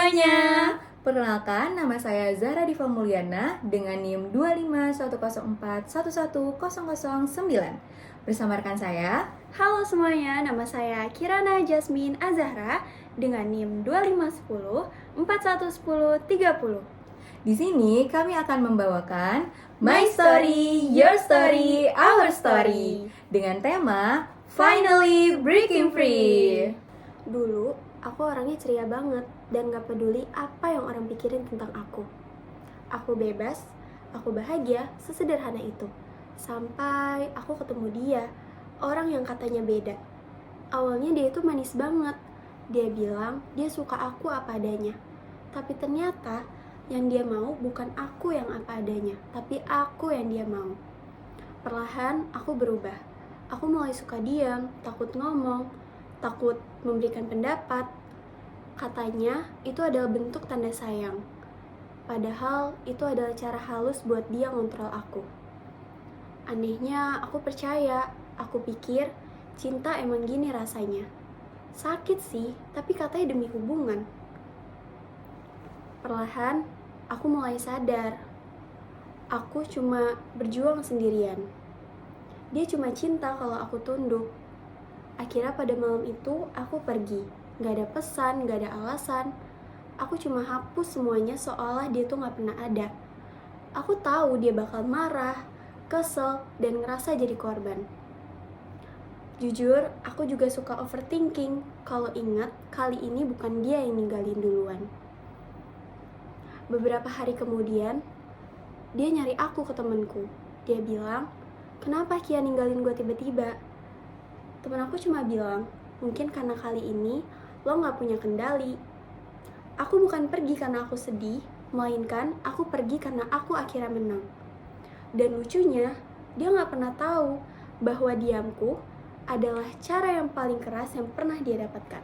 semuanya. Perkenalkan, nama saya Zara Diva Mulyana dengan NIM 25104110009. Bersama rekan saya, Halo semuanya, nama saya Kirana Jasmine Azahra dengan NIM 2510411030. di sini kami akan membawakan My Story, Your Story, Our Story dengan tema Finally Breaking Free. Dulu, aku orangnya ceria banget dan gak peduli apa yang orang pikirin tentang aku. Aku bebas, aku bahagia, sesederhana itu. Sampai aku ketemu dia, orang yang katanya beda. Awalnya dia itu manis banget. Dia bilang dia suka aku apa adanya. Tapi ternyata yang dia mau bukan aku yang apa adanya, tapi aku yang dia mau. Perlahan aku berubah. Aku mulai suka diam, takut ngomong, takut memberikan pendapat. Katanya itu adalah bentuk tanda sayang. Padahal itu adalah cara halus buat dia ngontrol aku. Anehnya aku percaya. Aku pikir cinta emang gini rasanya. Sakit sih, tapi katanya demi hubungan. Perlahan, aku mulai sadar. Aku cuma berjuang sendirian. Dia cuma cinta kalau aku tunduk. Akhirnya pada malam itu, aku pergi. Gak ada pesan, gak ada alasan. Aku cuma hapus semuanya seolah dia tuh gak pernah ada. Aku tahu dia bakal marah, kesel, dan ngerasa jadi korban. Jujur, aku juga suka overthinking. Kalau ingat, kali ini bukan dia yang ninggalin duluan. Beberapa hari kemudian, dia nyari aku ke temenku. Dia bilang, kenapa Kia ninggalin gue tiba-tiba? Temen aku cuma bilang, mungkin karena kali ini lo gak punya kendali. Aku bukan pergi karena aku sedih, melainkan aku pergi karena aku akhirnya menang. Dan lucunya, dia gak pernah tahu bahwa diamku adalah cara yang paling keras yang pernah dia dapatkan.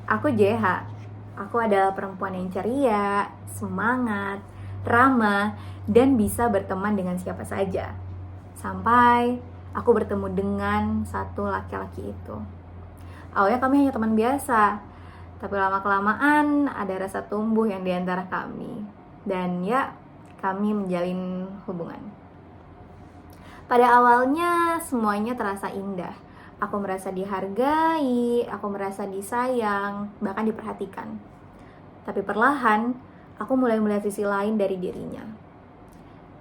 Aku JH. Aku adalah perempuan yang ceria, semangat, ramah, dan bisa berteman dengan siapa saja. Sampai aku bertemu dengan satu laki-laki itu. Awalnya kami hanya teman biasa, tapi lama-kelamaan ada rasa tumbuh yang diantara kami. Dan ya, kami menjalin hubungan. Pada awalnya semuanya terasa indah. Aku merasa dihargai, aku merasa disayang, bahkan diperhatikan. Tapi perlahan, aku mulai melihat sisi lain dari dirinya.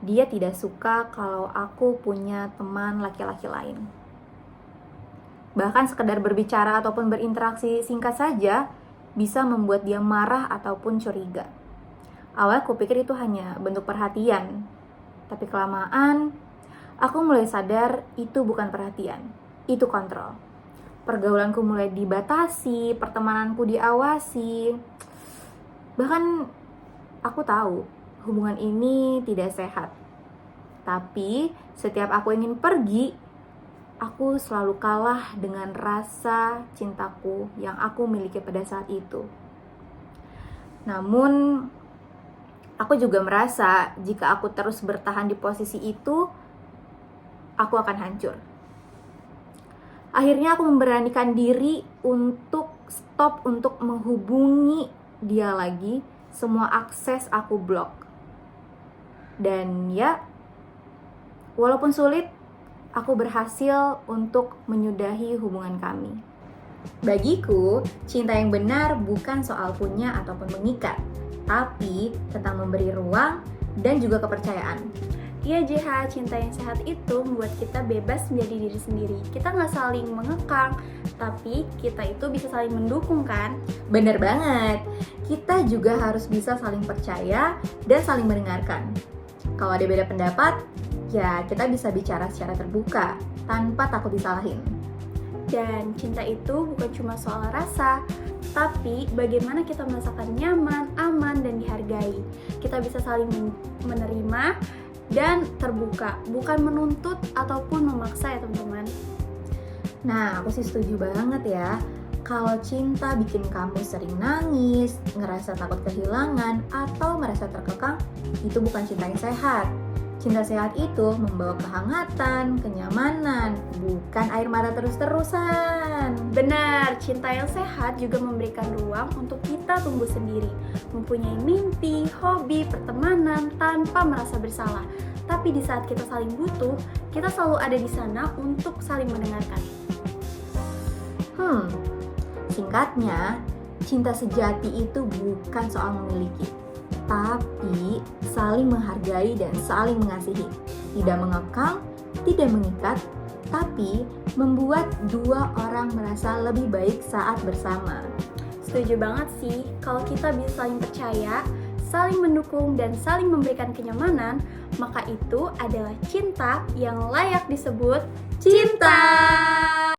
Dia tidak suka kalau aku punya teman laki-laki lain. Bahkan sekedar berbicara ataupun berinteraksi singkat saja bisa membuat dia marah ataupun curiga. Awalnya aku pikir itu hanya bentuk perhatian. Tapi kelamaan, aku mulai sadar itu bukan perhatian, itu kontrol. Pergaulanku mulai dibatasi, pertemananku diawasi. Bahkan aku tahu hubungan ini tidak sehat. Tapi setiap aku ingin pergi, aku selalu kalah dengan rasa cintaku yang aku miliki pada saat itu. Namun, aku juga merasa jika aku terus bertahan di posisi itu, aku akan hancur. Akhirnya aku memberanikan diri untuk stop untuk menghubungi dia lagi. Semua akses aku blok. Dan ya, walaupun sulit, aku berhasil untuk menyudahi hubungan kami. Bagiku, cinta yang benar bukan soal punya ataupun mengikat, tapi tentang memberi ruang dan juga kepercayaan. Iya JH, cinta yang sehat itu membuat kita bebas menjadi diri sendiri. Kita gak saling mengekang, tapi kita itu bisa saling mendukung kan? Bener banget, kita juga harus bisa saling percaya dan saling mendengarkan. Kalau ada beda pendapat, ya kita bisa bicara secara terbuka, tanpa takut disalahin. Dan cinta itu bukan cuma soal rasa, tapi bagaimana kita merasakan nyaman, aman, dan dihargai. Kita bisa saling menerima dan terbuka, bukan menuntut ataupun memaksa ya teman-teman. Nah, aku sih setuju banget ya. Kalau cinta bikin kamu sering nangis, ngerasa takut kehilangan, atau merasa terkekang, itu bukan cinta yang sehat. Cinta sehat itu membawa kehangatan, kenyamanan, bukan air mata terus-terusan. Benar, cinta yang sehat juga memberikan ruang untuk kita kita tumbuh sendiri, mempunyai mimpi, hobi, pertemanan tanpa merasa bersalah. Tapi di saat kita saling butuh, kita selalu ada di sana untuk saling mendengarkan. Singkatnya, cinta sejati itu bukan soal memiliki, tapi saling menghargai dan saling mengasihi. Tidak mengekang, tidak mengikat, tapi membuat dua orang merasa lebih baik saat bersama. Setuju banget sih, kalau kita bisa saling percaya, saling mendukung, dan saling memberikan kenyamanan, maka itu adalah cinta yang layak disebut cinta.